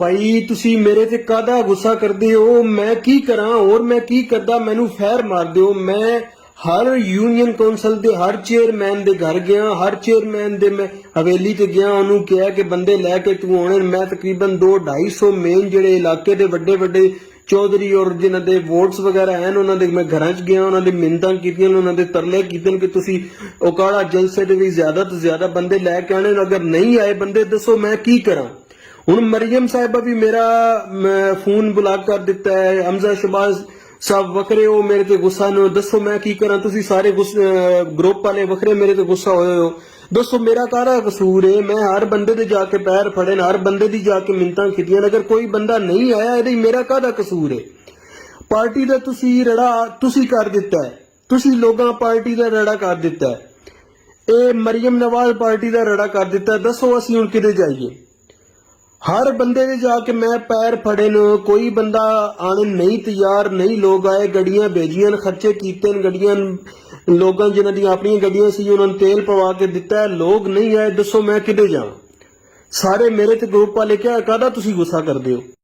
भाई तुसी मेरे ते कादा गुस्सा करदे हो? मैं की करा और मैं की करदा? मैनू फैर मार दियो। मैं हर यूनियन कौंसल दे हर चेयरमैन दे घर गया, हर चेयरमैन दे मैं हवेली ते गया, उन्होंने कहा कि बंदे लैके तू आने। मैं तकरीबन 200-250 मेन जेड़े इलाके दे वड्डे वड्डे चौधरी और जिन्हां दे वोट्स वगैरह हैं उन्हां दे मैं घरां च गया, उन्हां दे मिन्नतां कीतियां, उन्हां दे तरले कीते कि तुसी ओकाड़ा जलसे दे भी ज्यादा तो ज्यादा बंदे लैके आने। अगर नहीं आए बंदे दसो मैं की करा? हुण मरियम साहिबा भी मेरा फोन ब्लॉक कर दिता है, हमजा शहबाज साहब वखरे हो मेरे ते गुस्सा न। दसो मैं की करा? तुसी सारे ग्रुप वाले वखरे मेरे ते गुस्सा होए हो। दसो मेरा कारा कसूर है? मैं हर बंदे दे जाके पैर फड़े, हर बंदे दी जाके मिन्नतां कीतियां, अगर कोई बंदा नहीं आया ਇਹਦੇ मेरा कादा कसूर है? पार्टी ਦਾ ਤੁਸੀਂ ਰੜਾ ਤੁਸੀਂ ਕਰ ਦਿੱਤਾ ਹੈ, ਤੁਸੀਂ ਲੋਕਾਂ ਪਾਰਟੀ ਦਾ ਰੜਾ ਕਰ ਦਿੱਤਾ ਹੈ, ਇਹ ਮਰੀਮ ਨਵਾਜ਼ ਪਾਰਟੀ ਦਾ ਰੜਾ ਕਰ ਦਿੱਤਾ ਹੈ। ਦੱਸੋ ਅਸੀਂ ਹੁਣ ਕਿੱਥੇ ਜਾਈਏ? हर बंदे ने जाके मैं पैर फड़े न, कोई बंदा आने नहीं तैयार, नहीं लोग आए, गड्डियां भेजियां, खर्चे कीते गड्डियां लोगों जिन्हां दी अपनी गड्डियां सी उन्होंने तेल पवा के दिता है, लोग नहीं आए। दसो मैं किधे जावां? सारे मेरे ते ग्रुप वाले क्या कादा तुसी गुस्सा करदे हो?